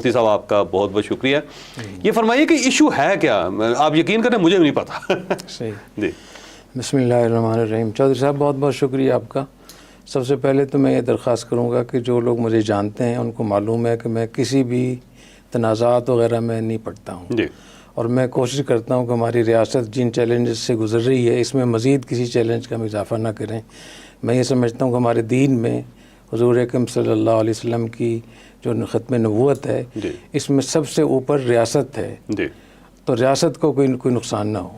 مفتی صاحب آپ کا بہت بہت شکریہ. یہ فرمائیے کہ ایشو ہے کیا؟ آپ یقین کریں مجھے بھی نہیں پتا. صحیح جی بسم اللہ الرحمن الرحیم. چودھری صاحب بہت بہت شکریہ آپ کا. سب سے پہلے تو میں یہ درخواست کروں گا کہ جو لوگ مجھے جانتے ہیں ان کو معلوم ہے کہ میں کسی بھی تنازعات وغیرہ میں نہیں پڑتا ہوں جی اور میں کوشش کرتا ہوں کہ ہماری ریاست جن چیلنجز سے گزر رہی ہے اس میں مزید کسی چیلنج کا ہم اضافہ نہ کریں. میں یہ سمجھتا ہوں کہ ہمارے دین میں حضور اکرم صلی اللہ علیہ وسلم کی جو ختم نبوت ہے جی اس میں سب سے اوپر ریاست ہے، جی تو ریاست کو کوئی نقصان نہ ہو.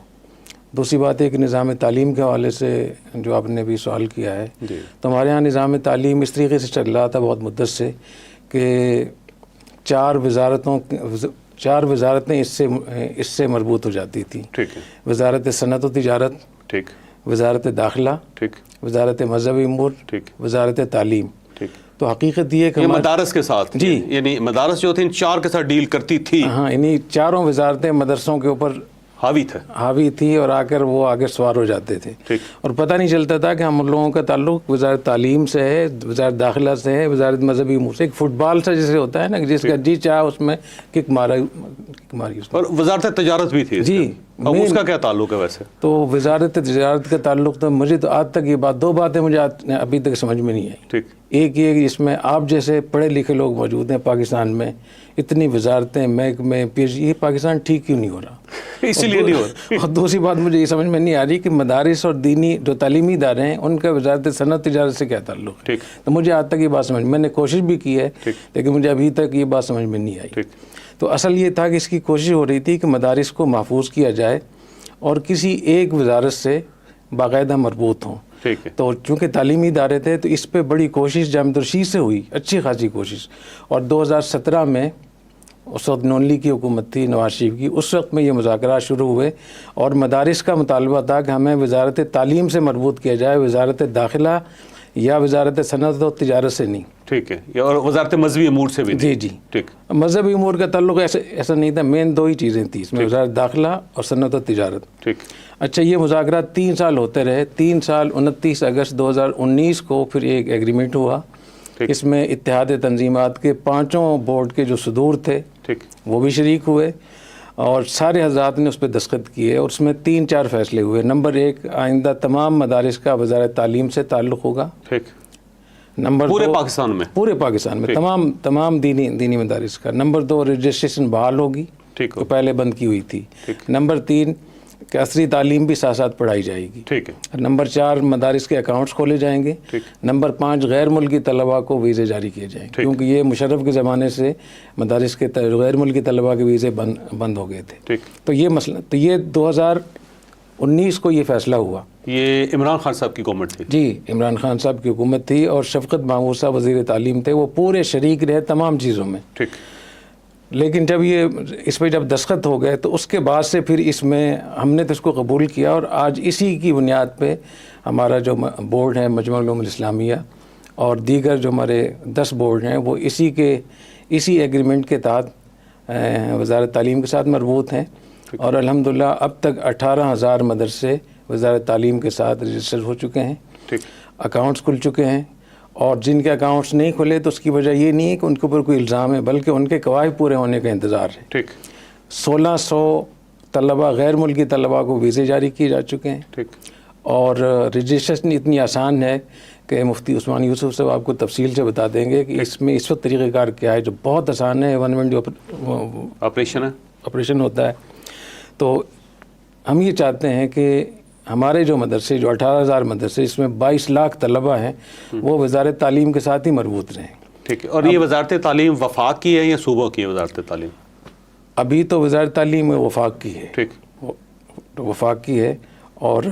دوسری بات ہے کہ نظام تعلیم کے حوالے سے جو آپ نے بھی سوال کیا ہے جی تو ہمارے یہاں نظام تعلیم اس طریقے سے چل رہا تھا بہت مدت سے کہ چار وزارتیں اس سے مربوط ہو جاتی تھیں. ٹھیک ہے. وزارت صنعت و تجارت، ٹھیک وزارت داخلہ، ٹھیک وزارت مذہبی امور، ٹھیک وزارت تعلیم. ٹھیک. تو حقیقت یہ ہے کہ یہ مدارس کے ساتھ جی یعنی مدارس جو تھے ان چار کے ساتھ ڈیل کرتی تھی. ہاں انہیں چاروں وزارتیں مدرسوں کے اوپر حاوی تھے. حاوی تھی اور آ کر وہ آگے سوار ہو جاتے تھے ٹھیک. اور پتہ نہیں چلتا تھا کہ ہم لوگوں کا تعلق وزارت تعلیم سے ہے، وزارت داخلہ سے ہے، وزارت مذہبی امور سے. ایک فٹ بال سے جیسے ہوتا ہے نا جس کا جی چاہا اس میں کک ماری اس اور وزارت تجارت بھی تھی. جی اب اس کا کیا تعلق ہے ویسے؟ تو وزارت تجارت کا تعلق تو مجھے تو آج تک یہ بات دو باتیں مجھے ابھی تک سمجھ میں نہیں آئی. ٹھیک. ایک یہ کہ اس میں آپ جیسے پڑھے لکھے لوگ موجود ہیں پاکستان میں، اتنی وزارتیں محکمے یہ پاکستان ٹھیک کیوں نہیں ہو رہا؟ اسی لیے نہیں ہو رہا. اور دوسری بات مجھے یہ سمجھ میں نہیں آ رہی کہ مدارس اور دینی جو تعلیمی ادارے ہیں ان کا وزارت صنعت تجارت سے کیا تعلق ہے. ٹھیک. تو مجھے آج تک یہ بات میں نے کوشش بھی کی ہے لیکن مجھے ابھی تک یہ بات سمجھ میں نہیں آئی. ٹھیک. تو اصل یہ تھا کہ اس کی کوشش ہو رہی تھی کہ مدارس کو محفوظ کیا جائے اور کسی ایک وزارت سے باقاعدہ مربوط ہوں. ٹھیک ہے. تو چونکہ تعلیمی ادارے تھے تو اس پہ بڑی کوشش جامعہ الرشید سے ہوئی، اچھی خاصی کوشش. اور 2017 میں اس وقت نونلی کی حکومت تھی نواز شریف کی، اس وقت میں یہ مذاکرات شروع ہوئے اور مدارس کا مطالبہ تھا کہ ہمیں وزارت تعلیم سے مربوط کیا جائے، وزارت داخلہ یا وزارت صنعت و تجارت سے نہیں. ٹھیک ہے. اور وزارت مذہبی امور سے بھی جی جی ٹھیک. مذہبی امور کا تعلق ایسا نہیں تھا، مین دو ہی چیزیں تھیں اس میں، وزارت داخلہ اور صنعت و تجارت. ٹھیک. اچھا یہ مذاکرات 3 سال ہوتے رہے. 3 سال 29 اگست 2019 کو پھر ایک ایگریمنٹ ہوا. اس میں اتحاد تنظیمات کے 5 بورڈ کے جو صدور تھے وہ بھی شریک ہوئے اور سارے حضرات نے اس پہ دستخط کیے اور اس میں 3-4 فیصلے ہوئے. نمبر 1 آئندہ تمام مدارس کا وزارت تعلیم سے تعلق ہوگا. ٹھیک. نمبر پورے پاکستان میں تمام دینی مدارس کا. نمبر 2 رجسٹریشن بحال ہوگی جو پہلے بند کی ہوئی تھی. نمبر 3 کہ عصری تعلیم بھی ساتھ ساتھ پڑھائی جائے گی. ٹھیک ہے. نمبر 4 مدارس کے اکاؤنٹس کھولے جائیں گے. نمبر 5 غیر ملکی طلباء کو ویزے جاری کیے جائیں گے کیونکہ یہ مشرف کے زمانے سے مدارس کے غیر ملکی طلباء کے ویزے بند ہو گئے تھے. تو یہ مسئلہ تو یہ 2019 کو یہ فیصلہ ہوا. یہ عمران خان صاحب کی گورنمنٹ تھی. جی عمران خان صاحب کی حکومت تھی اور شفقت محمود صاحب وزیر تعلیم تھے. وہ پورے شریک رہے تمام چیزوں میں. ٹھیک. لیکن جب یہ اس پہ جب دستخط ہو گئے تو اس کے بعد سے پھر اس میں ہم نے تو اس کو قبول کیا اور آج اسی کی بنیاد پہ ہمارا جو بورڈ ہے مجمع العلوم الاسلامیہ اور دیگر جو ہمارے 10 بورڈ ہیں وہ اسی ایگریمنٹ کے تحت وزارت تعلیم کے ساتھ مربوط ہیں. اور الحمدللہ اب تک 18,000 مدرسے وزارت تعلیم کے ساتھ رجسٹر ہو چکے ہیں. اکاؤنٹس کھل چکے ہیں اور جن کے اکاؤنٹس نہیں کھلے تو اس کی وجہ یہ نہیں ہے کہ ان کے اوپر کوئی الزام ہے بلکہ ان کے قواعد پورے ہونے کا انتظار ہے. ٹھیک. 1600 طلباء غیر ملکی طلباء کو ویزے جاری کیے جا چکے ہیں. ٹھیک. اور رجسٹریشن اتنی آسان ہے کہ مفتی عثمان یوسف صاحب آپ کو تفصیل سے بتا دیں گے کہ اس میں اس وقت طریقہ کار کیا ہے جو بہت آسان ہے. 1 منٹ جو آپریشن ہوتا ہے. تو ہم یہ چاہتے ہیں کہ ہمارے جو مدرسے جو 18,000 مدرسے اس میں 22 لاکھ طلباء ہیں وہ وزارت تعلیم کے ساتھ ہی مربوط رہیں. ٹھیک ہے. اور یہ وزارت تعلیم وفاق کی ہے یا صوبوں کی ہے وزارت تعلیم؟ ابھی تو وزارت تعلیم وفاق کی ہے. ٹھیک. وفاق کی ہے اور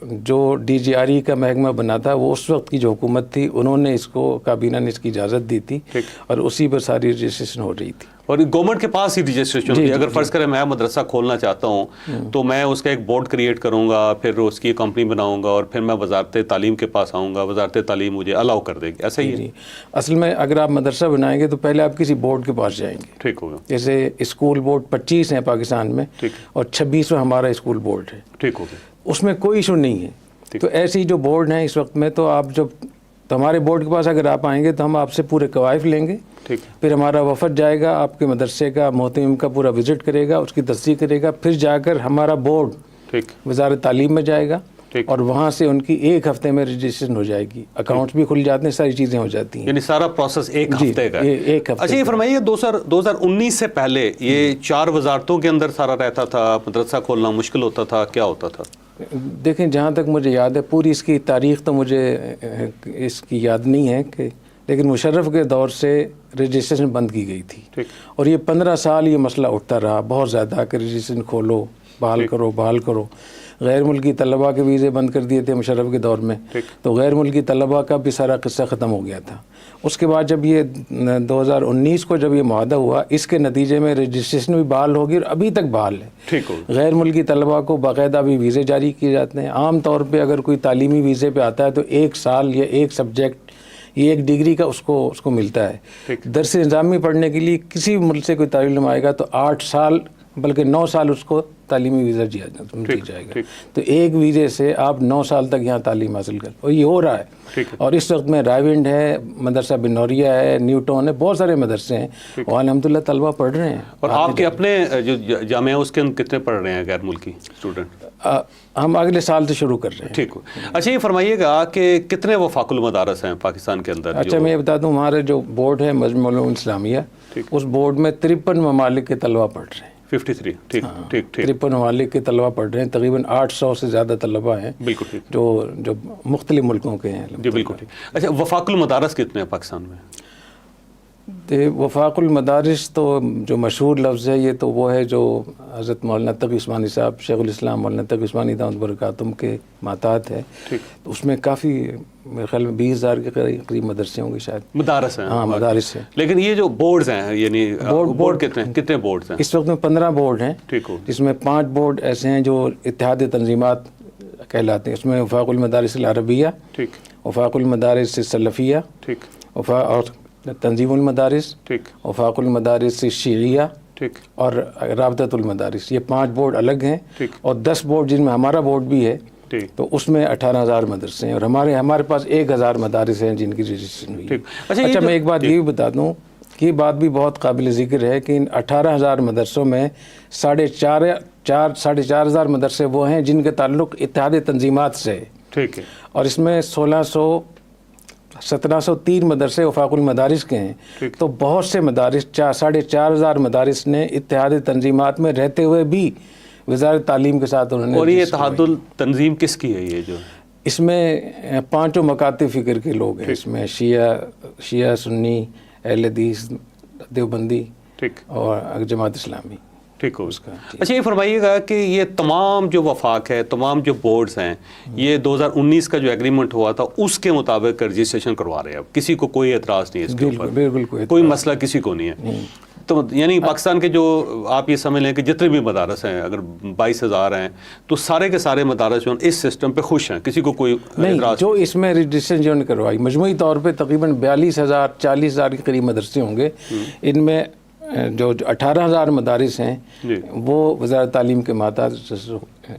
جو DGRE کا محکمہ بنا تھا وہ اس وقت کی جو حکومت تھی انہوں نے اس کو کابینہ نے اس کی اجازت دی تھی اور اسی پر ساری رجسٹریشن ہو رہی تھی. اور گورنمنٹ کے پاس ہی رجسٹریشن ہوتی ہے. اگر فرض کریں میں مدرسہ کھولنا چاہتا ہوں تو میں اس کا ایک بورڈ کریٹ کروں گا، پھر اس کی کمپنی بناؤں گا اور پھر میں وزارت تعلیم کے پاس آؤں گا، وزارت تعلیم مجھے الاؤ کر دے گی. ایسا ہی ہے؟ اصل میں اگر آپ مدرسہ بنائیں گے تو پہلے آپ کسی بورڈ کے پاس جائیں گے. ٹھیک ہوگا. جیسے اسکول بورڈ 25 ہیں پاکستان میں اور 26 میں ہمارا اسکول بورڈ ہے. ٹھیک ہوگا. اس میں کوئی ایشو نہیں ہے. تو ایسی جو بورڈ ہیں اس وقت میں تو آپ جب تو ہمارے بورڈ کے پاس اگر آپ آئیں گے تو ہم آپ سے پورے قوائف لیں گے. ٹھیک. پھر ہمارا وفد جائے گا آپ کے مدرسے کا محتمم کا پورا وزٹ کرے گا, اس کی تصدیق کرے گا, پھر جا کر ہمارا بورڈ ٹھیک وزارت تعلیم میں جائے گا اور وہاں سے ان کی 1 ہفتے میں رجسٹریشن ہو جائے گی, اکاؤنٹس بھی کھل جاتے ہیں, ساری چیزیں ہو جاتی ہیں. یعنی سارا پروسیس 1 ہفتے کا ہے. 1 ہفتے. اچھا یہ فرمائیے 2019 سے پہلے یہ 4 وزارتوں کے اندر سارا رہتا تھا, مدرسہ کھولنا مشکل ہوتا تھا, کیا ہوتا تھا؟ دیکھیں جہاں تک مجھے یاد ہے, پوری اس کی تاریخ تو مجھے اس کی یاد نہیں ہے کہ, لیکن مشرف کے دور سے رجسٹریشن بند کی گئی تھی اور یہ 15 سال یہ مسئلہ اٹھتا رہا بہت زیادہ کہ رجسٹریشن کھولو, بحال کرو. غیر ملکی طلباء کے ویزے بند کر دیے تھے مشرف کے دور میں, تو غیر ملکی طلباء کا بھی سارا قصہ ختم ہو گیا تھا. اس کے بعد جب یہ 2019 کو جب یہ معاہدہ ہوا, اس کے نتیجے میں رجسٹریشن بھی بحال ہوگی اور ابھی تک بحال ہے. غیر ملکی طلباء کو باقاعدہ بھی ویزے جاری کیے جاتے ہیں. عام طور پہ اگر کوئی تعلیمی ویزے پہ آتا ہے تو 1 سال یا 1 سبجیکٹ یہ 1 ڈگری کا اس کو ملتا ہے. درس نظامی پڑھنے کے لیے کسی بھی ملک سے کوئی طالب علم آئے گا تو 8 سال بلکہ 9 سال اس کو تعلیمی ویزا دیا جائے گا. تو 1 ویزے سے آپ 9 سال تک یہاں تعلیم حاصل کر, اور یہ ہو رہا ہے. اور اس وقت میں رائیونڈ ہے, مدرسہ بنوریہ ہے, نیوٹن ہے, بہت سارے مدرسے ہیں اور الحمدللہ طلبہ پڑھ رہے ہیں. اور آپ کے اپنے جو جامعہ اس کے کتنے پڑھ رہے ہیں غیر ملکی اسٹوڈنٹ؟ ہم اگلے سال سے شروع کر رہے ہیں. ٹھیک. اچھا یہ فرمائیے گا کہ کتنے وفاق المدارس ہیں پاکستان کے اندر؟ اچھا میں یہ بتا دوں, ہمارے جو بورڈ ہے مجمع العلوم الاسلامیہ, اس بورڈ میں 53 ممالک کے طلبہ پڑھ رہے ہیں. 53. ٹھیک. 53 ممالک کے طلبہ پڑھ رہے ہیں, تقریباً 800 سے زیادہ طلبہ ہیں. بالکل ٹھیک. جو مختلف ملکوں کے ہیں. جی بالکل ٹھیک. اچھا وفاق المدارس کتنے ہیں پاکستان میں؟ وفاق المدارس تو جو مشہور لفظ ہے یہ تو وہ ہے جو حضرت مولانا تقی عثمانی صاحب, شیخ الاسلام مولانا تقی عثمانی دامت برکاتہم کے ماتحت ہے. اس میں کافی میرے خیال میں 20,000 کے قریب مدرسے ہوں گے شاید. مدارس ہیں؟ ہاں مدارس ہیں. لیکن یہ جو بورڈز ہیں یعنی بورڈ کتنے بورڈز ہیں اس وقت میں؟ 15 بورڈ ہیں. جس میں 5 بورڈ ایسے ہیں جو اتحاد تنظیمات کہلاتے ہیں. اس میں وفاق المدارس العربیہ, وفاق المدارس السلفیہ, اور تنظیم المدارس, وفاق المدارس الشیعیہ اور رابطۃ المدارس. یہ 5 بورڈ الگ ہیں اور 10 بورڈ جن میں ہمارا بورڈ بھی ہے. تو اس میں 18,000 مدرسے ہیں اور ہمارے پاس 1,000 مدارس ہیں جن کی رجسٹریشن ہوئی ہے. اچھا میں ایک بات یہ بھی بتا دوں کہ یہ بات بھی بہت قابل ذکر ہے کہ ان 18,000 مدرسوں میں 4,500 مدرسے وہ ہیں جن کے تعلق اتحاد تنظیمات سے ہے. ٹھیک ہے. اور اس میں 1703 مدرسے وفاق المدارس کے ہیں. تو بہت سے مدارس 4,500 مدارس نے اتحاد تنظیمات میں رہتے ہوئے بھی وزارت تعلیم کے ساتھ انہوں نے. اور یہ اتحاد التنظیم کس کی ہے؟ یہ جو اس میں 5 مکاتب فکر کے لوگ ہیں. اس میں شیعہ, سنی, اہل حدیث, دیوبندی اور جماعت اسلامی. ٹھیک ہو اس کا. اچھا یہ فرمائیے گا کہ یہ تمام جو وفاق ہے, تمام جو بورڈز ہیں, یہ 2019 کا جو ایگریمنٹ ہوا تھا اس کے مطابق رجسٹریشن کروا رہے ہیں. اب کسی کو کوئی اعتراض نہیں ہے اس کے اوپر؟ بالکل کوئی مسئلہ کسی کو نہیں ہے. تو یعنی پاکستان کے جو آپ یہ سمجھ لیں کہ جتنے بھی مدارس ہیں, اگر 22,000 ہیں تو سارے کے سارے مدارس جو اس سسٹم پہ خوش ہیں, کسی کو کوئی نہیں. جو اس میں رجسٹریشن جو نے کروائی مجموعی طور پہ تقریباً 42,000 40,000 کے قریب مدرسے ہوں گے. ان میں جو 18,000 مدارس ہیں وہ وزارت تعلیم کے ماتحت,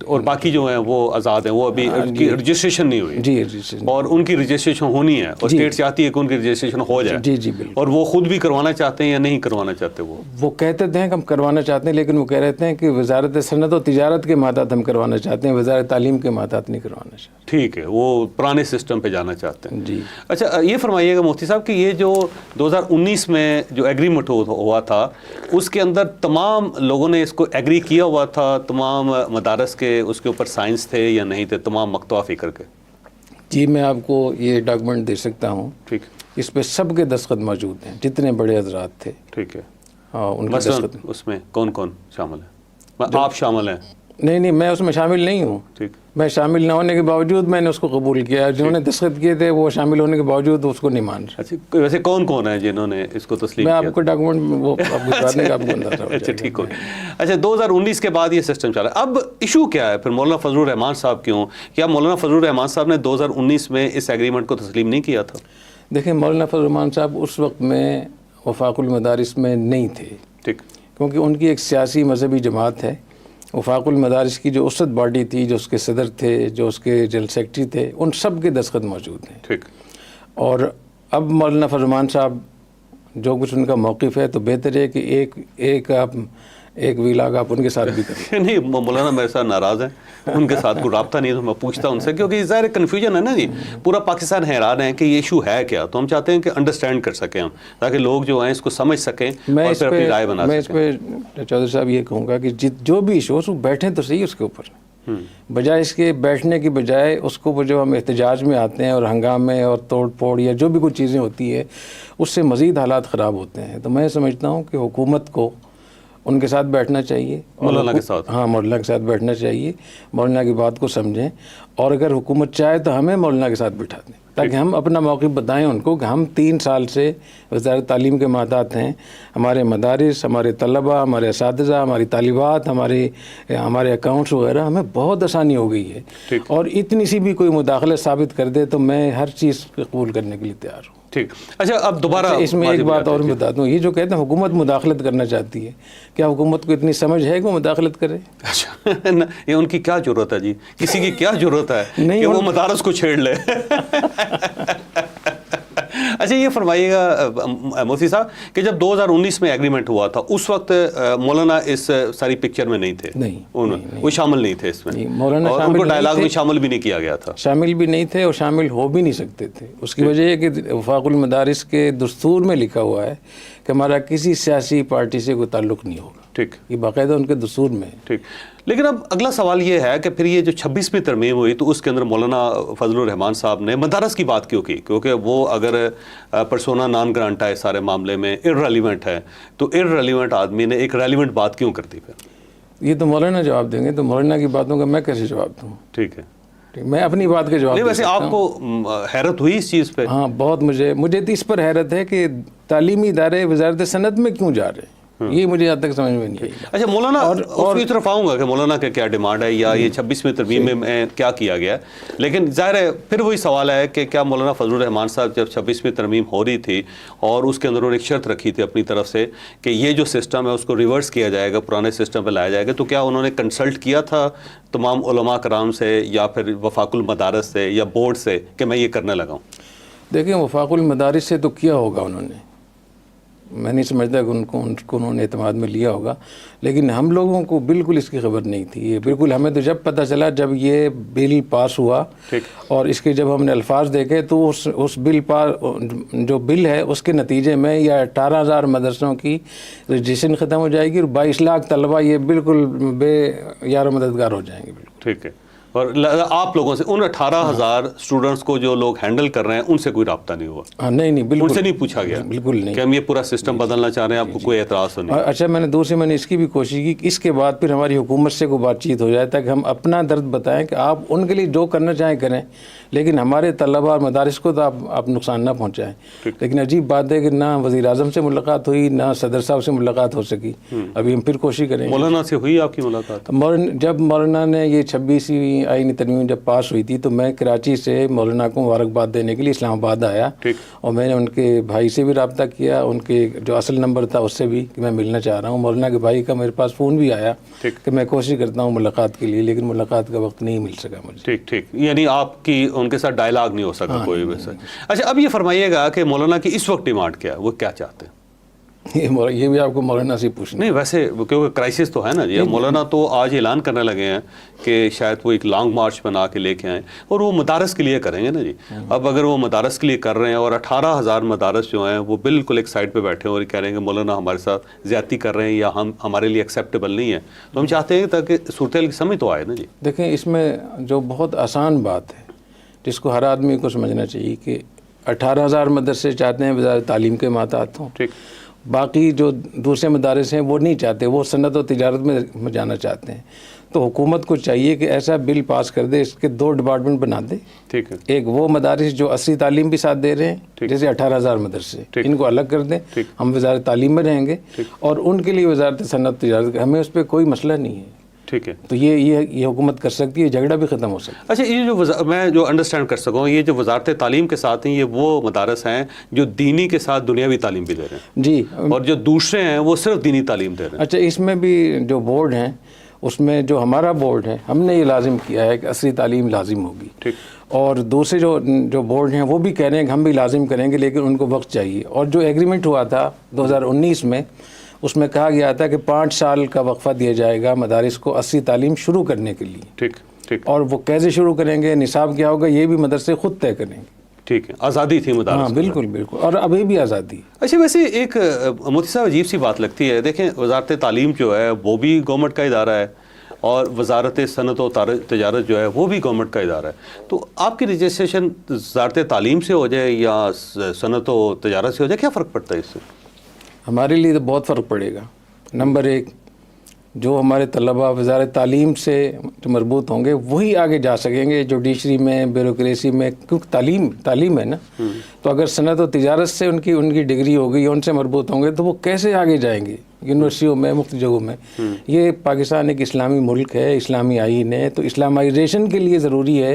اور باقی جو ہیں وہ آزاد ہیں, وہ ابھی رجسٹریشن نہیں ہوئی. جی رجسٹریشن, اور ان کی رجسٹریشن ہونی ہے, اور اسٹیٹ چاہتی ہے کہ ان کی رجسٹریشن ہو جائے. جی جی بالکل. اور وہ خود بھی کروانا چاہتے ہیں یا نہیں کروانا چاہتے؟ وہ کہتے ہیں کہ ہم کروانا چاہتے ہیں, لیکن وہ کہہ رہتے ہیں کہ وزارت صنعت و تجارت کے ماتحت ہم کروانا چاہتے ہیں, وزارت تعلیم کے ماتحت نہیں کروانا چاہتے. ٹھیک ہے, وہ پرانے سسٹم پہ جانا چاہتے ہیں. جی. اچھا یہ فرمائیے گا مفتی صاحب کہ یہ جو 2019 میں جو ایگریمنٹ ہوا تھا اس کے اندر تمام لوگوں نے اس کو ایگری کیا ہوا تھا, تمام مدارس کے اس کے اوپر سائنس تھے یا نہیں تھے, تمام مکتوبہ فکر کے؟ جی میں آپ کو یہ ڈاکومنٹ دے سکتا ہوں. ٹھیک. اس پہ سب کے دستخط موجود ہیں جتنے بڑے حضرات تھے. ٹھیک ہے. ہاں ان کے دستخط. اس میں کون کون شامل ہیں؟ آپ شامل ہیں؟ نہیں میں اس میں شامل نہیں ہوں. ٹھیک. میں شامل نہ ہونے کے باوجود میں نے اس کو قبول کیا. جنہوں نے دستخط کیے تھے وہ شامل ہونے کے باوجود اس کو نہیں مان رہے. اچھا ویسے کون ہیں جنہوں نے اس کو تسلیم کیا؟ میں آپ کو ڈاکومنٹ وہ آپ بتانے کا آپ کو اندازہ ہو جائے گا. اچھا ٹھیک ہو. اچھا 2019 کے بعد یہ سسٹم چلا. اب ایشو کیا ہے پھر مولانا فضل الرحمان صاحب کیوں؟ کیا مولانا فضل الرحمان صاحب نے 2019 میں اس ایگریمنٹ کو تسلیم نہیں کیا تھا؟ دیکھیں مولانا فضل الرحمان صاحب اس وقت میں وفاق المدارس میں نہیں تھے. ٹھیک. کیونکہ ان کی ایک سیاسی مذہبی جماعت ہے. وفاق المدارس کی جو اسد باڈی تھی, جو اس کے صدر تھے, جو اس کے جنرل سیکرٹری تھے, ان سب کے دستخط موجود ہیں. ٹھیک. اور اب مولانا فرمان صاحب جو کچھ ان کا موقف ہے تو بہتر ہے کہ ایک ویلاگ آپ ان کے ساتھ بھی کریں. نہیں مولانا میرے ساتھ ناراض ہیں, ان کے ساتھ کوئی رابطہ نہیں, تو میں پوچھتا ہوں ان سے, کیونکہ ظاہر کنفیوژن ہے نا جی, پورا پاکستان حیران ہے کہ یہ ایشو ہے کیا, تو ہم چاہتے ہیں کہ انڈرسٹینڈ کر سکیں ہم, تاکہ لوگ جو ہیں اس کو سمجھ سکیں اور پھر اپنی رائے بنا سکیں. میں اس پہ چودھری صاحب یہ کہوں گا کہ جو بھی ایشو ہو بیٹھیں تو صحیح اس کے اوپر, بجائے اس کے بیٹھنے کی بجائے اس کو جو ہم احتجاج میں آتے ہیں اور ہنگامے اور توڑ پھوڑ یا جو بھی کچھ چیزیں ہوتی ہے اس سے مزید حالات خراب ہوتے ہیں. تو میں سمجھتا ہوں کہ حکومت کو ان کے ساتھ بیٹھنا چاہیے, مولانا کے ساتھ, ہاں مولانا کے ساتھ بیٹھنا چاہیے, مولانا کی بات کو سمجھیں, اور اگر حکومت چاہے تو ہمیں مولانا کے ساتھ بٹھا دیں تاکہ ہم اپنا موقف بتائیں ان کو کہ ہم 3 سال سے وزارت تعلیم کے مادات ہیں, ہمارے مدارس, ہمارے طلباء, ہمارے اساتذہ, ہماری طالبات, ہمارے اکاؤنٹس وغیرہ, ہمیں بہت آسانی ہو گئی ہے, اور اتنی سی بھی کوئی مداخلت ثابت کر دے تو میں ہر چیز قبول کرنے کے لیے تیار ہوں. ٹھیک, اچھا اب دوبارہ اس میں ایک بات اور بتا دوں, یہ جو کہتے ہیں حکومت مداخلت کرنا چاہتی ہے, کیا حکومت کو اتنی سمجھ ہے کہ وہ مداخلت کرے؟ اچھا یہ ان کی کیا ضرورت ہے جی, کسی کی کیا ضرورت ہے کہ وہ مدارس کو چھیڑ لے؟ اچھا یہ فرمائیے گا مفتی صاحب کہ جب 2019 میں ایگریمنٹ ہوا تھا اس وقت مولانا اس ساری پکچر میں نہیں تھے, وہ شامل نہیں تھے اس میں, اور ان کو ڈائلاگ میں شامل بھی نہیں کیا گیا تھا, شامل بھی نہیں تھے اور شامل ہو بھی نہیں سکتے تھے. اس کی وجہ یہ کہ وفاق المدارس کے دستور میں لکھا ہوا ہے کہ ہمارا کسی سیاسی پارٹی سے کوئی تعلق نہیں ہوگا. ٹھیک, یہ باقاعدہ ان کے دستور میں ہے. ٹھیک, لیکن اب اگلا سوال یہ ہے کہ پھر یہ جو 26ویں ترمیم ہوئی تو اس کے اندر مولانا فضل الرحمان صاحب نے مدارس کی بات کیوں کی, کیونکہ وہ اگر پرسونا نان گرانٹا ہے سارے معاملے میں, ارریلیونٹ ہے, تو ارریلیونٹ آدمی نے ایک ریلیونٹ بات کیوں کر دی پھر؟ یہ تو مولانا جواب دیں گے, تو مولانا کی باتوں کا میں کیسے جواب دوں؟ ٹھیک ہے, میں اپنی بات کا جواب. ویسے آپ کو حیرت ہوئی اس چیز پہ؟ ہاں بہت, مجھے تو اس پر حیرت ہے کہ تعلیمی ادارے وزارت صنعت میں کیوں جا رہے ہیں, یہ مجھے یہاں تک سمجھ میں نہیں آئی. اچھا مولانا اور اس طرف آؤں گا کہ مولانا کا کیا ڈیمانڈ ہے یا یہ 26ویں ترمیم میں کیا کیا گیا ہے, لیکن ظاہر ہے پھر وہی سوال ہے کہ کیا مولانا فضل الرحمان صاحب جب 26ویں ترمیم ہو رہی تھی اور اس کے اندر انہوں نے ایک شرط رکھی تھی اپنی طرف سے کہ یہ جو سسٹم ہے اس کو ریورس کیا جائے گا, پرانے سسٹم پہ لایا جائے گا, تو کیا انہوں نے کنسلٹ کیا تھا تمام علماء کرام سے یا پھر وفاق المدارس سے یا بورڈ سے کہ میں یہ کرنے لگا ہوں؟ دیکھیں وفاق المدارس سے تو کیا ہوگا انہوں نے, میں نہیں سمجھتا کہ ان کو انہوں نے اعتماد میں لیا ہوگا, لیکن ہم لوگوں کو بالکل اس کی خبر نہیں تھی. یہ بالکل ہمیں تو جب پتہ چلا جب یہ بل پاس ہوا اور اس کے جب ہم نے الفاظ دیکھے تو اس بل جو بل ہے اس کے نتیجے میں یہ 18,000 مدرسوں کی رجسٹریشن ختم ہو جائے گی اور 22 لاکھ طلبہ یہ بالکل بے یار مددگار ہو جائیں گے. بالکل ٹھیک ہے, اور آپ لوگوں سے ان 18,000 اسٹوڈنٹس کو جو لوگ ہینڈل کر رہے ہیں ان سے کوئی رابطہ نہیں ہوا؟ ہاں نہیں بالکل ان سے نہیں پوچھا گیا بالکل نہیں کہ ہم یہ پورا سسٹم بدلنا چاہ رہے ہیں, آپ کو کوئی اعتراض تو نہیں؟ اچھا میں نے اس کی بھی کوشش کی کہ اس کے بعد پھر ہماری حکومت سے کوئی بات چیت ہو جائے تاکہ ہم اپنا درد بتائیں کہ آپ ان کے لیے جو کرنا چاہیں کریں, لیکن ہمارے طلبہ اور مدارس کو تو آپ نقصان نہ پہنچائیں. لیکن عجیب بات ہے کہ نہ وزیر اعظم سے ملاقات ہوئی نہ صدر صاحب سے ملاقات ہو سکی. ابھی ہم پھر کوشش کریں. مولانا سے ہوئی آپ کی ملاقات؟ جب مولانا نے یہ 26ویں آئینی ترمیم جب پاس ہوئی تھی تو میں کراچی سے مولانا کو مبارکباد دینے کے لیے اسلام آباد آیا, اور میں نے ان کے بھائی سے بھی رابطہ کیا, ان کے جو اصل نمبر تھا اس سے بھی کہ میں ملنا چاہ رہا ہوں. مولانا کے بھائی کا میرے پاس فون بھی آیا کہ میں کوشش کرتا ہوں ملاقات کے لیے, لیکن ملاقات کا وقت نہیں مل سکا مجھے. ٹھیک, یعنی آپ کی ان کے ساتھ ڈائلاگ نہیں ہو سکا کوئی ویسے. اچھا اب یہ فرمائیے گا کہ مولانا کی اس وقت ڈیمانڈ کیا ہے, وہ کیا چاہتے ہیں؟ یہ بھی آپ کو مولانا سے پوچھنا. نہیں ویسے کیونکہ کرائسس تو ہے نا جی, مولانا تو آج اعلان کرنے لگے ہیں کہ شاید وہ ایک لانگ مارچ بنا کے لے کے آئیں اور وہ مدارس کے لیے کریں گے نا جی. اب اگر وہ مدارس کے لیے کر رہے ہیں اور 18,000 مدارس جو ہیں وہ بالکل ایک سائڈ پہ بیٹھے ہیں اور کہہ رہے ہیں کہ مولانا ہمارے ساتھ زیادتی کر رہے ہیں یا ہمارے لیے ایکسیپٹیبل نہیں ہے, تو ہم چاہتے ہیں تاکہ صورتحال کی سمجھ تو آئے نا جی. دیکھیں اس میں جو بہت آسان بات ہے جس کو ہر آدمی کو سمجھنا چاہیے کہ 18,000 مدرسے چاہتے ہیں وزارت تعلیم کے ماتحت ہوں, ٹھیک, باقی جو دوسرے مدارس ہیں وہ نہیں چاہتے, وہ صنعت و تجارت میں جانا چاہتے ہیں. تو حکومت کو چاہیے کہ ایسا بل پاس کر دے, اس کے 2 ڈپارٹمنٹ بنا دے. ٹھیک ہے, ایک وہ مدارس جو عصری تعلیم بھی ساتھ دے رہے ہیں جیسے 18,000 مدرسے, ان کو الگ کر دیں, ہم وزارت تعلیم میں رہیں گے, اور ان کے لیے وزارت صنعت تجارت, ہمیں اس پہ کوئی مسئلہ نہیں ہے. ٹھیک ہے, تو یہ حکومت کر سکتی ہے, جھگڑا بھی ختم ہو سکتا ہے. اچھا یہ جو میں جو انڈرسٹینڈ کر سکوں, یہ جو وزارت تعلیم کے ساتھ ہیں یہ وہ مدارس ہیں جو دینی کے ساتھ دنیاوی تعلیم بھی دے رہے ہیں جی, اور جو دوسرے ہیں وہ صرف دینی تعلیم دے رہے ہیں. اچھا اس میں بھی جو بورڈ ہیں اس میں جو ہمارا بورڈ ہے ہم نے یہ لازم کیا ہے کہ عصری تعلیم لازم ہوگی. ٹھیک. اور دوسرے جو بورڈ ہیں وہ بھی کہہ رہے ہیں کہ ہم بھی لازم کریں گے لیکن ان کو وقت چاہیے. اور جو ایگریمنٹ ہوا تھا 2019 میں اس میں کہا گیا تھا کہ 5 سال کا وقفہ دیا جائے گا مدارس کو عصری تعلیم شروع کرنے کے لیے. ٹھیک ٹھیک. اور وہ کیسے شروع کریں گے, نصاب کیا ہوگا, یہ بھی مدرسے خود طے کریں گے. ٹھیک ہے, آزادی تھی مدارس. ہاں بالکل بالکل, اور ابھی بھی آزادی. اچھا ویسے ایک مفتی صاحب عجیب سی بات لگتی ہے, دیکھیں وزارت تعلیم جو ہے وہ بھی گورنمنٹ کا ادارہ ہے اور وزارت صنعت و تجارت جو ہے وہ بھی گورنمنٹ کا ادارہ ہے. تو آپ کی رجسٹریشن وزارت تعلیم سے ہو جائے یا صنعت و تجارت سے ہو جائے, کیا فرق پڑتا ہے اس سے؟ ہمارے لیے تو بہت فرق پڑے گا. نمبر ایک, جو ہمارے طلباء وزارت تعلیم سے جو مربوط ہوں گے وہی آگے جا سکیں گے جوڈیشری میں, بیوروکریسی میں, کیونکہ تعلیم ہے نا. تو اگر صنعت و تجارت سے ان کی ڈگری ہوگی یا ان سے مربوط ہوں گے تو وہ کیسے آگے جائیں گے یونیورسٹیوں میں, مختلف جگہوں میں. یہ پاکستان ایک اسلامی ملک ہے, اسلامی آئین ہے, تو اسلامائزیشن کے لیے ضروری ہے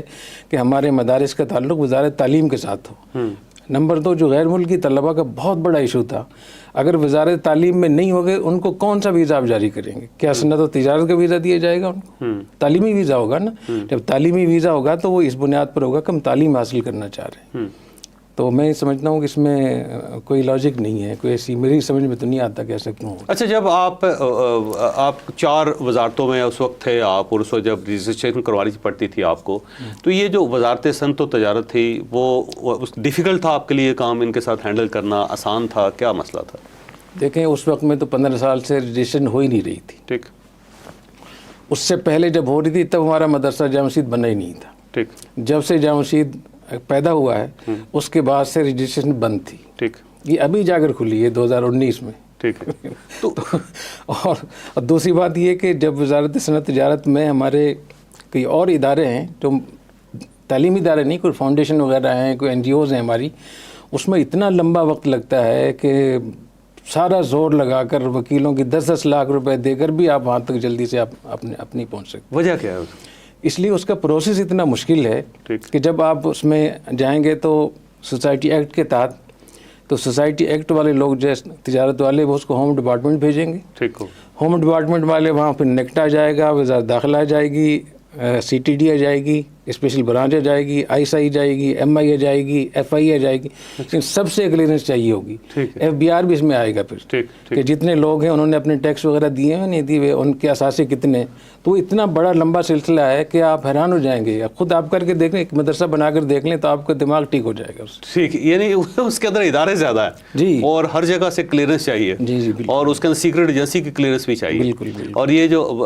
کہ ہمارے مدارس کا تعلق وزارت تعلیم کے ساتھ ہو. نمبر 2, جو غیر ملکی طلباء کا بہت بڑا ایشو تھا, اگر وزارت تعلیم میں نہیں ہوگے ان کو کون سا ویزا آپ جاری کریں گے؟ کیا صنعت و تجارت کا ویزا دیا جائے گا ان کو؟ تعلیمی ویزا ہوگا نا. جب تعلیمی ویزا ہوگا تو وہ اس بنیاد پر ہوگا کہ ہم تعلیم حاصل کرنا چاہ رہے ہیں. تو میں سمجھتا ہوں کہ اس میں کوئی لاجک نہیں ہے, کوئی ایسی میری سمجھ میں تو نہیں آتا کہ ایسا کیوں ہو. اچھا, جب آپ 4 وزارتوں میں اس وقت تھے آپ, اور اس وقت جب رجسٹریشن کروانی پڑتی تھی آپ کو, تو یہ جو وزارت صنعت و تجارت تھی وہ ڈیفیکلٹ تھا آپ کے لیے کام ان کے ساتھ ہینڈل کرنا, آسان تھا, کیا مسئلہ تھا؟ دیکھیں اس وقت میں تو 15 سال سے رجسٹریشن ہو ہی نہیں رہی تھی. ٹھیک. اس سے پہلے جب ہو رہی تھی تب ہمارا مدرسہ جامع مسجد بنا ہی نہیں تھا. ٹھیک. جب سے جامع مسجد پیدا ہوا ہے اس کے بعد سے رجسٹریشن بند تھی. ٹھیک. یہ ابھی جا کر کھلی ہے 2019 میں. ٹھیک ہے. اور دوسری بات یہ کہ جب وزارت صنعت تجارت میں ہمارے کئی اور ادارے ہیں جو تعلیمی ادارے نہیں, کوئی فاؤنڈیشن وغیرہ ہیں, کوئی این جی اوز ہیں ہماری, اس میں اتنا لمبا وقت لگتا ہے کہ سارا زور لگا کر وکیلوں کی 10-10 لاکھ روپے دے کر بھی آپ وہاں تک جلدی سے آپ اپنی پہنچ سکتے. وجہ کیا ہے؟ اس لیے اس کا پروسیس اتنا مشکل ہے کہ جب آپ اس میں جائیں گے تو سوسائٹی ایکٹ کے تحت, تو سوسائٹی ایکٹ والے لوگ جو تجارت والے وہ اس کو ہوم ڈپارٹمنٹ بھیجیں گے. ٹھیک ہو. ہوم ڈپارٹمنٹ والے وہاں پھر نیکٹ آ جائے گا, وزارت داخلہ آ جائے گی, سی ٹی ڈی آ جائے گی, اسپیشل برانچ آ جائے گی, آئی ایس آئی جائے گی, ایم آئی آ جائے گی, ایف آئی آ جائے گی. لیکن سب سے کلیئرنس چاہیے ہوگی. ایف بی آر بھی اس میں آئے گا پھر کہ جتنے لوگ ہیں انہوں نے اپنے ٹیکس وغیرہ دیے ہیں نہیں دیے ہوئے, ان کے اثاثے کتنے. تو اتنا بڑا لمبا سلسلہ ہے کہ آپ حیران ہو جائیں گے. خود آپ کر کے دیکھ لیں, ایک مدرسہ بنا کر دیکھ لیں تو آپ کا دماغ ٹھیک ہو جائے گا. ٹھیک, یعنی اس کے اندر ادارے زیادہ ہیں جی, اور ہر جگہ سے کلیئرنس چاہیے. جی جی بالکل. اور اس کے اندر سیکرٹ ایجنسی کی کلیئرنس بھی چاہیے. بالکل بالکل. اور یہ جو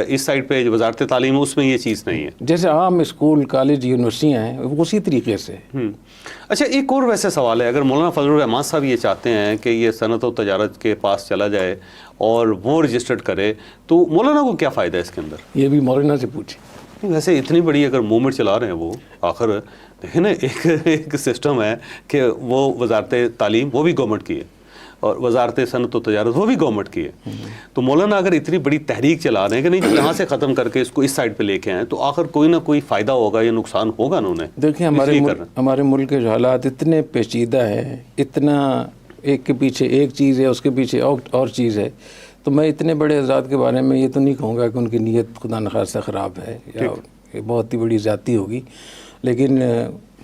اس سائڈ پہ وزارت تعلیم اس میں یہ چیز نہیں ہے. جیسے عام اسکول, کالج, یونیورسٹیاں ہیں اسی طریقے سے. اچھا, ایک اور ویسے سوال ہے, اگر مولانا فضل الرحمان صاحب یہ چاہتے ہیں کہ یہ صنعت و تجارت کے پاس چلا جائے اور وہ رجسٹرڈ کرے, تو مولانا کو کیا فائدہ ہے اس کے اندر؟ یہ بھی مولانا سے پوچھیں. ویسے اتنی بڑی اگر موومنٹ چلا رہے ہیں وہ, آخر دیکھیں نا ایک سسٹم ہے کہ وہ وزارت تعلیم وہ بھی گورنمنٹ کی ہے اور وزارت صنعت و تجارت وہ بھی گورنمنٹ کی ہے. تو مولانا اگر اتنی بڑی تحریک چلا رہے ہیں کہ نہیں یہاں سے ختم کر کے اس کو اس سائڈ پہ لے کے آئیں, تو آخر کوئی نہ کوئی فائدہ ہوگا یا نقصان ہوگا نا انہیں. دیکھیں ہمارے ملک کے جو حالات اتنے پیچیدہ ہیں, اتنا ایک کے پیچھے ایک چیز ہے, اس کے پیچھے اور چیز ہے. تو میں اتنے بڑے حضرات کے بارے میں یہ تو نہیں کہوں گا کہ ان کی نیت خدا نخواستہ خراب ہے یا بہت ہی بڑی زیادتی ہوگی, لیکن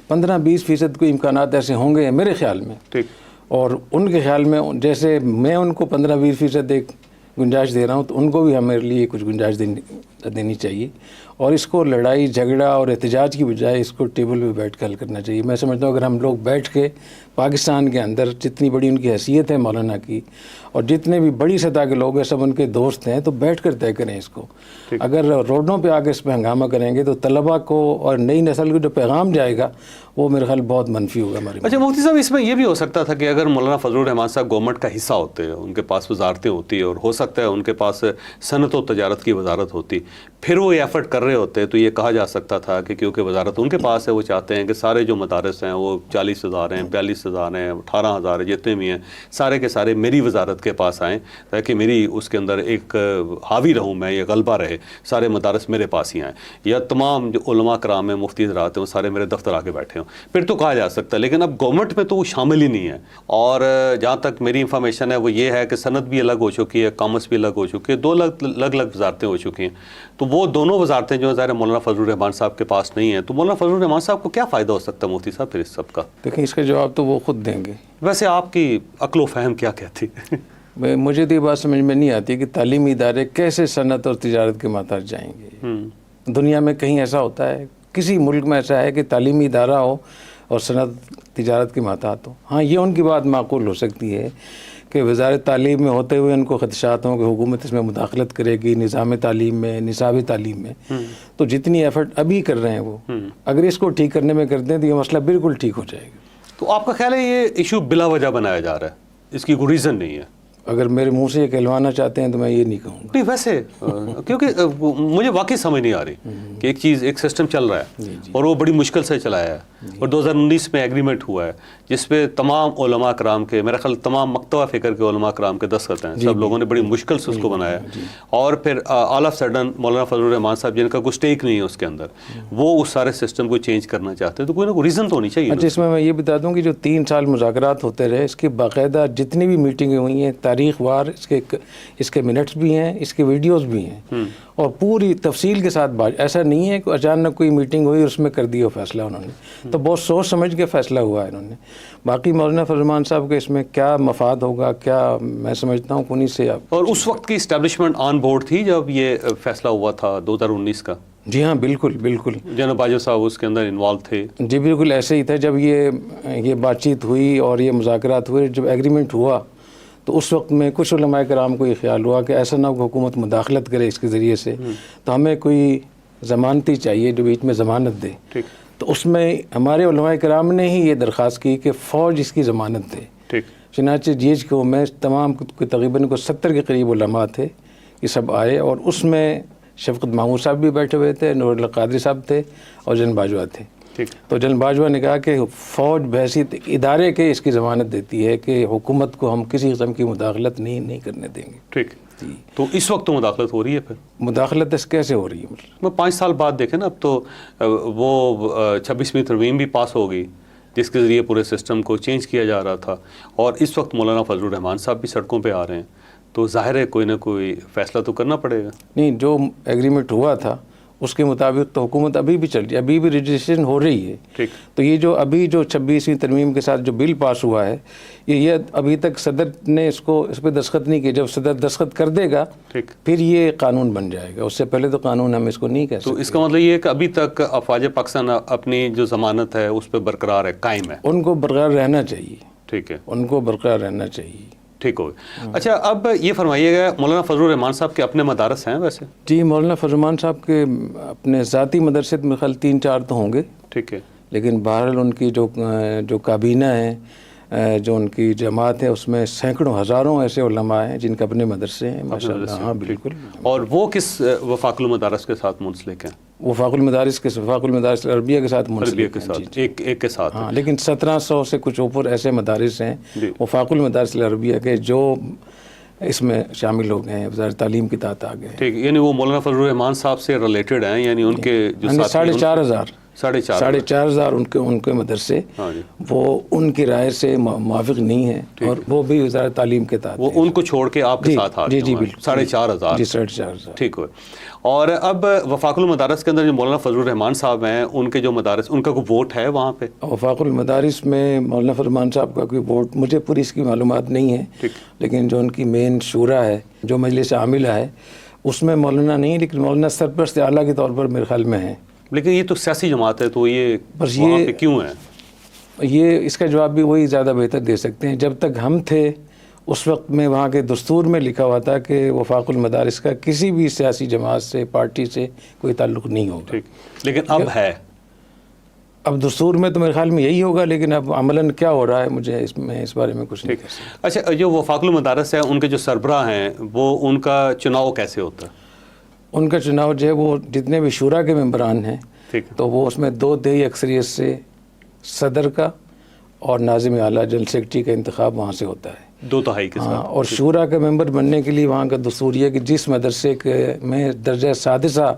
15-20% کوئی امکانات ایسے ہوں گے میرے خیال میں. اور ان کے خیال میں جیسے میں ان کو 15-20% ایک گنجائش دے رہا ہوں, تو ان کو بھی ہمارے لیے کچھ گنجائش دینی چاہیے. اور اس کو لڑائی جھگڑا اور احتجاج کی بجائے اس کو ٹیبل پہ بیٹھ کے حل کرنا چاہیے. میں سمجھتا ہوں اگر ہم لوگ بیٹھ کے پاکستان کے اندر جتنی بڑی ان کی حیثیت ہے مولانا کی, اور جتنے بھی بڑی سطح کے لوگ ہیں سب ان کے دوست ہیں, تو بیٹھ کر طے کریں اس کو. اگر روڈوں پہ آ کے اس پہ ہنگامہ کریں گے تو طلباء کو اور نئی نسل کو جو پیغام جائے گا وہ میرے خیال بہت منفی ہوگا ہمارے. اچھا مفتی صاحب, اس میں یہ بھی ہو سکتا تھا کہ اگر مولانا فضل الرحمان صاحب گورنمنٹ کا حصہ ہوتے, ان کے پاس وزارتیں ہوتی اور ہو سکتا ہے ان کے پاس صنعت و تجارت کی وزارت ہوتی, پھر وہ یہ ایفرٹ کر رہے ہوتے تو یہ کہا جا سکتا تھا کہ کیونکہ وزارت ان کے پاس ہے، وہ چاہتے ہیں کہ سارے جو مدارس ہیں وہ 40,000 ہیں، 42,000 ہیں، 18,000 ہیں، جتنے بھی ہیں سارے کے سارے میری وزارت کے پاس آئیں تاکہ میری اس کے اندر ایک حاوی رہوں میں، یہ غلبہ رہے، سارے مدارس میرے پاس ہی آئیں، یا تمام جو علماء کرام ہیں، مفتی حضرات ہیں، وہ سارے میرے دفتر آ کے بیٹھے ہوں، پھر تو کہا جا سکتا ہے۔ لیکن اب گورنمنٹ میں تو وہ شامل ہی نہیں ہے، اور جہاں تک میری انفارمیشن ہے وہ یہ ہے کہ صنعت بھی الگ ہو چکی ہے، کامرس بھی الگ ہو چکی ہے، 2 الگ وزارتیں ہو چکی ہیں، تو وہ دونوں وزارتیں جو ظاہر مولانا فضل الرحمان صاحب کے پاس نہیں ہیں، تو مولانا فضل الرحمان صاحب کو کیا فائدہ ہو سکتا ہے مفتی صاحب پھر اس سب کا؟ دیکھیں اس کا جواب تو وہ خود دیں گے۔ ویسے آپ کی عقل و فہم کیا کہتی ہے؟ مجھے تو یہ بات سمجھ میں نہیں آتی کہ تعلیمی ادارے کیسے صنعت اور تجارت کے ماتحت جائیں گے۔ دنیا میں کہیں ایسا ہوتا ہے؟ کسی ملک میں ایسا ہے کہ تعلیمی ادارہ ہو اور صنعت تجارت کے ماتحت ہو؟ ہاں، یہ ان کی بات معقول ہو سکتی ہے کہ وزارت تعلیم میں ہوتے ہوئے ان کو خدشات ہوں کہ حکومت اس میں مداخلت کرے گی نظام تعلیم میں، نصاب تعلیم میں، تو جتنی ایفرٹ ابھی کر رہے ہیں وہ اگر اس کو ٹھیک کرنے میں کرتے ہیں تو یہ مسئلہ بالکل ٹھیک ہو جائے گا۔ تو آپ کا خیال ہے یہ ایشو بلا وجہ بنایا جا رہا ہے، اس کی کوئی ریزن نہیں ہے؟ اگر میرے منہ سے یہ کہلوانا چاہتے ہیں تو میں یہ نہیں کہوں گا۔ نہیں، ویسے کیونکہ مجھے واقعی سمجھ نہیں آ رہی کہ ایک چیز، ایک سسٹم چل رہا ہے اور وہ بڑی مشکل سے چلایا ہے، اور 2019 میں ایگریمنٹ ہوا ہے جس پہ تمام علماء کرام کے، میرا خیال تمام مکتبہ فکر کے علماء کرام کے دستخط ہیں، سب لوگوں نے بڑی مشکل سے اس کو بنایا، اور پھر آل آف سڈن مولانا فضل الرحمان صاحب جن کا کوئی اسٹیک نہیں ہے اس کے اندر، وہ اس سارے سسٹم کو چینج کرنا چاہتے ہیں، تو کوئی نہ کوئی ریزن تو ہونی چاہیے۔ اچھا، اس میں یہ بتا دوں کہ جو 3 سال مذاکرات ہوتے رہے، اس کے باقاعدہ جتنی بھی میٹنگیں ہوئی ہیں تاریخ وار، اس کے منٹس بھی ہیں، اس کے ویڈیوز بھی ہیں، اور پوری تفصیل کے ساتھ بات، ایسا نہیں ہے کہ اچانک کوئی میٹنگ ہوئی اور اس میں کر دیا فیصلہ انہوں نے، تو بہت سوچ سمجھ کے فیصلہ ہوا ہے انہوں نے۔ باقی مولانا فضل الرحمان صاحب کے اس میں کیا مفاد ہوگا، کیا میں سمجھتا ہوں انہیں سے آپ۔ اور اس وقت کی اسٹیبلشمنٹ آن بورڈ تھی جب یہ فیصلہ ہوا تھا 2019 کا؟ جی ہاں، بالکل بالکل، جناب باجوہ صاحب اس کے اندر انوالو تھے؟ جی بالکل ایسے ہی تھا۔ جب یہ بات چیت ہوئی اور یہ مذاکرات ہوئے، جب ایگریمنٹ ہوا تو اس وقت میں کچھ علماء کرام کو یہ خیال ہوا کہ ایسا نہ ہو کہ حکومت مداخلت کرے اس کے ذریعے سے، تو ہمیں کوئی ضمانتی چاہیے جو بیچ میں ضمانت دے۔ تو اس میں ہمارے علماء کرام نے ہی یہ درخواست کی کہ فوج اس کی ضمانت دے۔ چنانچہ GHQ میں تمام تقریباً 70 کے قریب علماء تھے، یہ سب آئے، اور اس میں شفقت محمود صاحب بھی بیٹھے ہوئے تھے، نور اللہ قادری صاحب تھے، اور جن باجوہ تھے۔ تو جن باجوہ نے کہا کہ فوج بحیثیت ادارے کے اس کی ضمانت دیتی ہے کہ حکومت کو ہم کسی قسم کی مداخلت نہیں کرنے دیں گے۔ ٹھیک، تو اس وقت تو مداخلت ہو رہی ہے؟ پھر مداخلت اس کیسے ہو رہی ہے؟ میں 5 سال بعد دیکھیں نا، اب تو وہ 26ویں ترمیم بھی پاس ہو گئی جس کے ذریعے پورے سسٹم کو چینج کیا جا رہا تھا، اور اس وقت مولانا فضل الرحمان صاحب بھی سڑکوں پہ آ رہے ہیں، تو ظاہر ہے کوئی نہ کوئی فیصلہ تو کرنا پڑے گا۔ نہیں، جو ایگریمنٹ ہوا تھا اس کے مطابق تو حکومت ابھی بھی چل رہی ہے، ابھی بھی رجسٹریشن ہو رہی ہے۔ تو یہ جو ابھی جو 26ویں ترمیم کے ساتھ جو بل پاس ہوا ہے، یہ ابھی تک صدر نے اس پہ دستخط نہیں کیا، جب صدر دستخط کر دے گا پھر یہ قانون بن جائے گا، اس سے پہلے تو قانون ہم اس کو نہیں کہہ سکتے۔ تو اس کا مطلب یہ ہے کہ ابھی تک افواج پاکستان اپنی جو ضمانت ہے اس پہ برقرار ہے، قائم ہے؟ ان کو برقرار رہنا چاہیے۔ ٹھیک ہے، ان کو برقرار رہنا چاہیے۔ ٹھیک ہو گیا۔ اچھا، اب یہ فرمائیے گا مولانا فضل الرحمان صاحب کے اپنے مدارس ہیں ویسے؟ جی، مولانا فضل الرحمان صاحب کے اپنے ذاتی مدرسے میرے خیال 3-4 تو ہوں گے، ٹھیک ہے، لیکن بہرحال ان کی جو کابینہ ہے، جو ان کی جماعت ہے، اس میں سینکڑوں ہزاروں ایسے علماء ہیں جن کے اپنے مدرسے ہیں، ماشاء اللہ۔ ہاں بالکل۔ اور وہ کس وفاق المدارس کے ساتھ منسلک ہیں؟ وفاق المدارس العربیہ کے ساتھ منسلک ہیں، ایک کے ساتھ۔ ہاں، لیکن 1700 سے کچھ اوپر ایسے مدارس ہیں وفاق المدارس العربیہ کے جو اس میں شامل ہو گئے ہیں، وزارت تعلیم کے تحت آ گئے۔ ٹھیک، یعنی وہ مولانا فضل الرحمان صاحب سے ریلیٹڈ ہیں، یعنی ان کے جو 4,500 ان کے مدرسے وہ ان کی رائے سے موافق نہیں ہیں، اور وہ بھی وزارت تعلیم کے تحت، وہ ان کو چھوڑ کے آپ کے ساتھ آ رہے ہیں۔ جی بالکل، 4,500۔ جی 4,500۔ ٹھیک ہو۔ اور اب وفاق المدارس کے اندر جو مولانا فضل الرحمان صاحب ہیں، ان کے جو مدارس، ان کا کوئی ووٹ ہے وہاں پہ؟ وفاق المدارس میں مولانا فضل الرحمان صاحب کا کوئی ووٹ مجھے پوری اس کی معلومات نہیں ہے، لیکن جو ان کی مین شورا ہے، جو مجلس عاملہ ہے، اس میں مولانا نہیں، لیکن مولانا سرپرست اعلیٰ کے طور پر میرے خیال میں ہیں۔ لیکن یہ تو سیاسی جماعت ہے، تو یہ وہاں پہ کیوں ہے؟ یہ اس کا جواب بھی وہی زیادہ بہتر دے سکتے ہیں۔ جب تک ہم تھے اس وقت میں وہاں کے دستور میں لکھا ہوا تھا کہ وفاق المدارس کا کسی بھی سیاسی جماعت سے، پارٹی سے کوئی تعلق نہیں ہوگا۔ لیکن اب ہے، اب دستور میں تو میرے خیال میں یہی ہوگا، لیکن اب عملاً کیا ہو رہا ہے مجھے اس بارے میں کچھ نہیں کہہ سکتا۔ اچھا، جو وفاق المدارس ہے، ان کے جو سربراہ ہیں، وہ ان کا چناؤ کیسے ہوتا ہے؟ ان کا چناؤ جو ہے وہ جتنے بھی شورا کے ممبران ہیں ٹھیک ہے، تو وہ اس میں 2/3 اکثریت سے صدر کا اور ناظم اعلیٰ جنرل سیکرٹری کا انتخاب وہاں سے ہوتا ہے 2/3 کے ہاں، ساتھ. اور شورا کا ممبر بننے کے لیے وہاں کا دستور یہ ہے کہ جس مدرسے کے میں درجہ سادسہ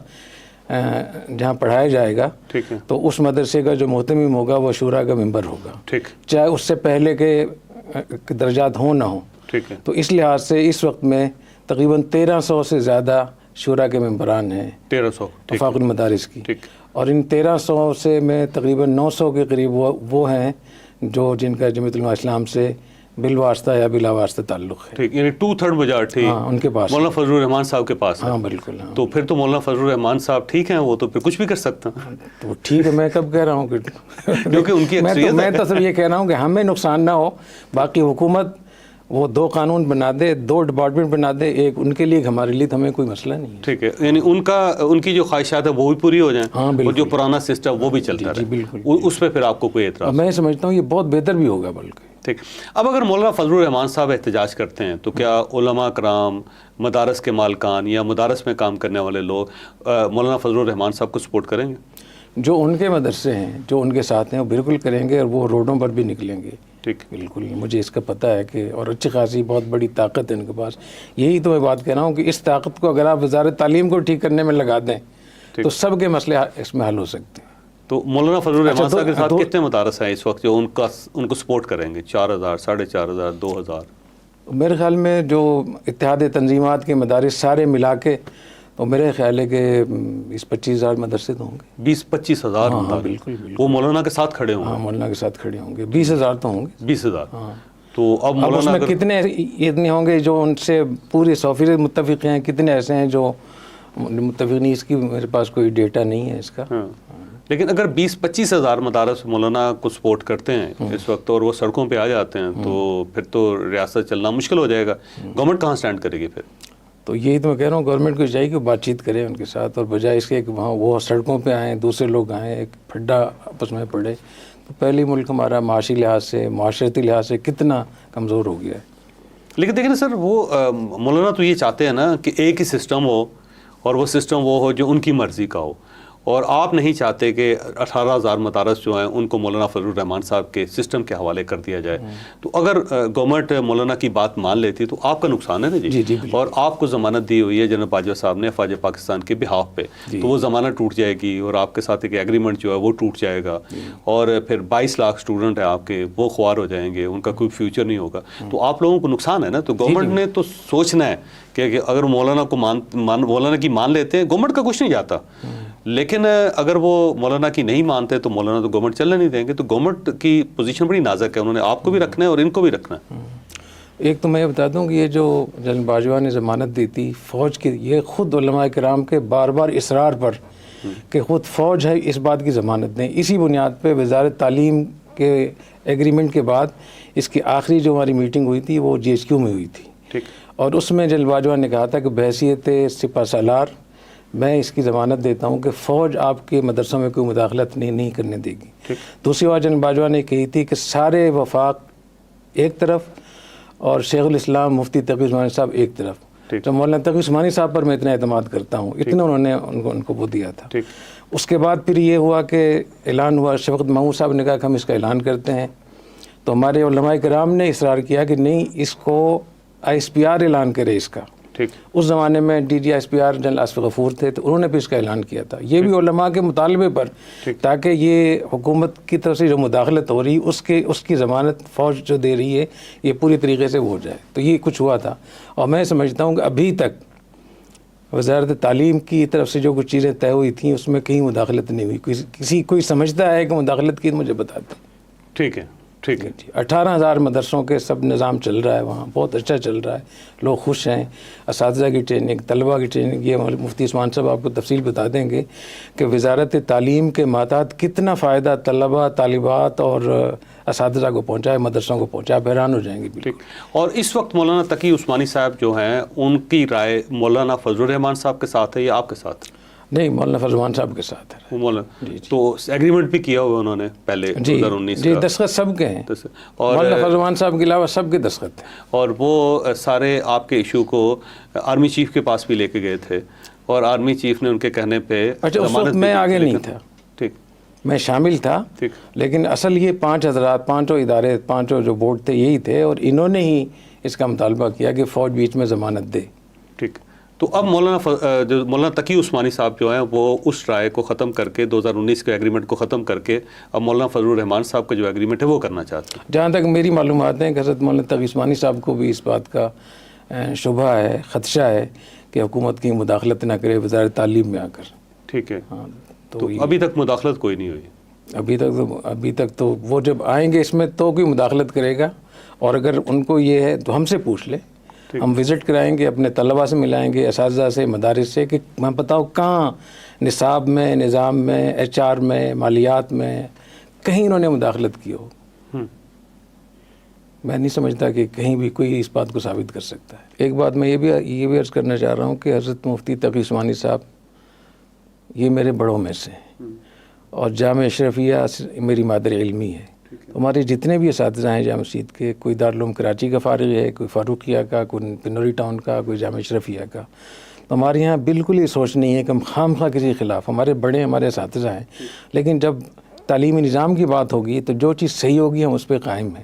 جہاں پڑھایا جائے گا ٹھیک ہے، تو اس مدرسے کا جو محتمم ہوگا وہ شورا کا ممبر ہوگا، ٹھیک چاہے اس سے پہلے کے درجات ہوں نہ ہوں. ٹھیک ہے، تو اس لحاظ سے اس وقت میں تقریباً 1300 سے زیادہ شورا کے ممبران ہیں 1300. ٹھیک وفاق المدارس کی، ٹھیک اور ان 1300 سے میں تقریباً 900 کے قریب وہ ہیں جو جن کا جمعیت علماء اسلام سے بالواسطہ یا بلا واسطہ تعلق ہے. ٹھیک، یعنی 2/3 میجارٹی ہاں ان کے پاس. مولانا فضل الرحمان صاحب کے پاس ہے. ہاں بالکل. ہاں تو پھر تو مولانا فضل الرحمان صاحب ٹھیک ہیں، وہ تو پھر کچھ بھی کر سکتے ہیں تو ٹھیک ہے. میں کب کہہ رہا ہوں کہ کیونکہ ان کی میں تو صرف یہ کہہ رہا ہوں کہ ہمیں نقصان نہ ہو. باقی حکومت وہ 2 قانون بنا دے، 2 ڈپارٹمنٹ بنا دے، ایک ان کے لیے ایک ہمارے لیے، تو ہمیں کوئی مسئلہ نہیں ہے. ٹھیک ہے، یعنی ان کی جو خواہشات ہیں وہ بھی پوری ہو جائیں، ہاں اور بالکل. جو پرانا سسٹم وہ بھی چلتا جی رہے، بالکل. اس پہ پھر آپ کو کوئی اعتراض؟ میں سمجھتا ہوں یہ بہت بہتر بھی ہوگا. بلکہ ٹھیک. اب اگر مولانا فضل الرحمان صاحب احتجاج کرتے ہیں تو کیا علماء کرام، مدارس کے مالکان یا مدارس میں کام کرنے والے لوگ مولانا فضل الرحمان صاحب کو سپورٹ کریں گے؟ جو ان کے مدرسے ہیں، جو ان کے ساتھ ہیں، وہ بالکل کریں گے، اور وہ روڈوں پر بھی نکلیں گے. ٹھیک، بالکل. مجھے اس کا پتہ ہے کہ اور اچھی خاصی بہت بڑی طاقت ہے ان کے پاس. یہی تو میں بات کہہ رہا ہوں کہ اس طاقت کو اگر آپ وزارت تعلیم کو ٹھیک کرنے میں لگا دیں تو سب کے مسئلے اس میں حل ہو سکتے ہیں. تو مولانا فضل الرحمان صاحب کے ساتھ کتنے مدارس ہیں اس وقت جو ان کو سپورٹ کریں گے؟ 4000، 4500، 2000؟ میرے خیال میں جو اتحاد تنظیمات کے مدارس سارے ملا کے تو میرے خیال ہے کہ 20-25 ہزار مدرسے تو ہوں گے. 20-25 ہزار ہاں بالکل. وہ مولانا کے ساتھ کھڑے ہوں گے؟ ہاں مولانا کے ساتھ کھڑے ہوں گے. 20,000 تو ہوں گے. 20,000. ہاں. تو اب اس مولانا میں کتنے اتنے ہوں گے جو ان سے پوری 100% متفق ہیں، کتنے ایسے ہیں جو متفق نہیں؟ اس کی میرے پاس کوئی ڈیٹا نہیں ہے اس کا. لیکن اگر 20-25 ہزار مدارس مولانا کو سپورٹ کرتے ہیں اس وقت اور وہ سڑکوں پہ آ جاتے ہیں تو پھر تو ریاست چلنا مشکل ہو جائے گا. گورنمنٹ کہاں سٹینڈ کرے گی پھر؟ تو یہی تو میں کہہ رہا ہوں، گورنمنٹ کو چاہیے کہ بات چیت کرے ان کے ساتھ، اور بجائے اس کے کہ وہاں وہ سڑکوں پہ آئیں، دوسرے لوگ آئیں، ایک پھڈا آپس میں پڑے. تو پہلی ملک ہمارا معاشی لحاظ سے، معاشرتی لحاظ سے کتنا کمزور ہو گیا ہے. لیکن دیکھیں نا سر، وہ مولانا تو یہ چاہتے ہیں نا کہ ایک ہی سسٹم ہو، اور وہ سسٹم وہ ہو جو ان کی مرضی کا ہو، اور آپ نہیں چاہتے کہ 18,000 مدارس جو ہیں ان کو مولانا فضل الرحمان صاحب کے سسٹم کے حوالے کر دیا جائے. تو اگر گورنمنٹ مولانا کی بات مان لیتی تو آپ کا نقصان ہے نا جی. اور آپ کو ضمانت دی ہوئی ہے جنرل باجوہ صاحب نے افواج پاکستان کے بہاف پہ، تو وہ ضمانت ٹوٹ جائے گی، اور آپ کے ساتھ ایک ایگریمنٹ جو ہے وہ ٹوٹ جائے گا، اور پھر 22 لاکھ اسٹوڈنٹ ہیں آپ کے، وہ خوار ہو جائیں گے، ان کا کوئی فیوچر نہیں ہوگا. تو آپ لوگوں کو نقصان ہے نا. تو گورنمنٹ نے تو سوچنا ہے کہ اگر مولانا کو مولانا کی مان لیتے ہیں، گورنمنٹ کا کچھ نہیں جاتا. لیکن اگر وہ مولانا کی نہیں مانتے تو مولانا تو گورنمنٹ چلنے نہیں دیں گے. تو گورنمنٹ کی پوزیشن بڑی نازک ہے، انہوں نے آپ کو بھی رکھنا ہے اور ان کو بھی رکھنا ہے. ایک تو میں یہ بتا دوں کہ یہ جو جنرل باجوہ نے ضمانت دی تھی فوج کی، یہ خود علماء کرام کے بار بار اصرار پر کہ خود فوج ہے اس بات کی ضمانت دیں. اسی بنیاد پہ وزارت تعلیم کے ایگریمنٹ کے بعد اس کی آخری جو ہماری میٹنگ ہوئی تھی وہ GHQ میں ہوئی تھی. اور اس میں جنرل باجوہ نے کہا تھا کہ بحیثیت سپہ سالار میں اس کی ضمانت دیتا ہوں کہ فوج آپ کے مدرسوں میں کوئی مداخلت نہیں کرنے دے گی. دوسری بات جنرل باجوہ نے کہی تھی کہ سارے وفاق ایک طرف اور شیخ الاسلام مفتی تقی عثمانی صاحب ایک طرف. تو مولانا تقی عثمانی صاحب پر میں اتنا اعتماد کرتا ہوں، اتنا انہوں نے ان کو وہ دیا تھا. اس کے بعد پھر یہ ہوا کہ اعلان ہوا، شفقت محمود صاحب نے کہا کہ ہم اس کا اعلان کرتے ہیں. تو ہمارے علماء کرام نے اصرار کیا کہ نہیں، اس کو ISPR اعلان کرے اس کا. اس زمانے میں DG ISPR جنرل آصف غفور تھے، تو انہوں نے بھی اس کا اعلان کیا تھا. یہ بھی علماء کے مطالبے پر، تاکہ یہ حکومت کی طرف سے جو مداخلت ہو رہی اس کی ضمانت فوج جو دے رہی ہے یہ پوری طریقے سے وہ ہو جائے. تو یہ کچھ ہوا تھا. اور میں سمجھتا ہوں کہ ابھی تک وزارت تعلیم کی طرف سے جو کچھ چیزیں طے ہوئی تھیں اس میں کہیں مداخلت نہیں ہوئی. کوئی سمجھتا ہے کہ مداخلت کی، مجھے بتا دیں. ٹھیک ہے. 18,000 مدرسوں کے سب نظام چل رہا ہے وہاں، بہت اچھا چل رہا ہے، لوگ خوش ہیں. اساتذہ کی ٹریننگ، طلبہ کی ٹریننگ، یہ مفتی عثمان صاحب آپ کو تفصیل بتا دیں گے کہ وزارت تعلیم کے ماتحت کتنا فائدہ طلبہ، طالبات اور اساتذہ کو پہنچا ہے، مدرسوں کو پہنچا. آپ حیران ہو جائیں گے. اور اس وقت مولانا تقی عثمانی صاحب جو ہیں ان کی رائے مولانا فضل الرحمان صاحب کے ساتھ ہے یا آپ کے ساتھ؟ نہیں، مولانا فضل الرحمان صاحب کے ساتھ ہے. تو ایگریمنٹ بھی کیا ہوا انہوں نے پہلے 2019 جی دستخط سب کے ہیں، اور مولانا فضل الرحمان صاحب کے علاوہ سب کے دستخط ہیں. اور وہ سارے آپ کے ایشو کو آرمی چیف کے پاس بھی لے کے گئے تھے اور آرمی چیف نے ان کے کہنے پہ اچھا اس وقت میں آگے نہیں تھا, ٹھیک, میں شامل تھا, ٹھیک, لیکن اصل یہ 5 حضرات, 5 ادارے, 5 جو بورڈ تھے یہی تھے, اور انہوں نے ہی اس کا مطالبہ کیا کہ فوج بیچ میں ضمانت دے. ٹھیک. تو اب مولانا تقی عثمانی صاحب جو ہیں وہ اس رائے کو ختم کر کے 2019 کے ایگریمنٹ کو ختم کر کے اب مولانا فضل الرحمان صاحب کا جو ایگریمنٹ ہے وہ کرنا چاہتے ہیں. جہاں تک میری معلومات ہیں کہ حضرت مولانا تقی عثمانی صاحب کو بھی اس بات کا شبہ ہے, خدشہ ہے کہ حکومت کی مداخلت نہ کرے وزارت تعلیم میں آ کر. ٹھیک ہے. ہاں, تو ابھی تک مداخلت کوئی نہیں ہوئی. ابھی تک تو وہ جب آئیں گے اس میں تو کوئی مداخلت کرے گا, اور اگر ان کو یہ ہے تو ہم سے پوچھ لیں, ہم وزٹ کرائیں گے, اپنے طلباء سے ملائیں گے, اساتذہ سے, مدارس سے, کہ میں بتاؤ کہاں نصاب میں, نظام میں, HR میں, مالیات میں کہیں انہوں نے مداخلت کی ہو. میں نہیں سمجھتا کہ کہیں بھی کوئی اس بات کو ثابت کر سکتا ہے. ایک بات میں یہ بھی عرض کرنا چاہ رہا ہوں کہ حضرت مفتی تقی عثمانی صاحب یہ میرے بڑوں میں سے ہیں, اور جامعہ اشرفیہ میری مادر علمی ہے. ہمارے جتنے بھی اساتذہ ہیں جامعہ مسجد کے, کوئی دارالعلوم کراچی کا فارغ ہے, کوئی فاروقیہ کا, کوئی پنوری ٹاؤن کا, کوئی جامعہ اشرفیہ کا. تو ہمارے یہاں بالکل یہ سوچ نہیں ہے کہ ہم خام خواہ کسی کے خلاف, ہمارے بڑے ہمارے اساتذہ ہیں, لیکن جب تعلیمی نظام کی بات ہوگی تو جو چیز صحیح ہوگی ہم اس پہ قائم ہیں.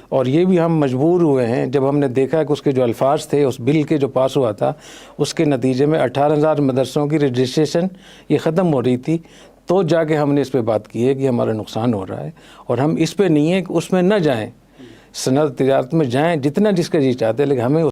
اور یہ بھی ہم مجبور ہوئے ہیں جب ہم نے دیکھا کہ اس کے جو الفاظ تھے اس بل کے جو پاس ہوا تھا اس کے نتیجے میں 18,000 مدرسوں کی رجسٹریشن یہ ختم ہو رہی تھی, تو جا کے ہم نے اس پہ بات کی ہے کہ ہمارا نقصان ہو رہا ہے, اور ہم اس پہ نہیں ہے کہ اس میں نہ جائیں, صنعت تجارت میں جائیں جتنا جس کا جی چاہتے ہیں, لیکن ہمیں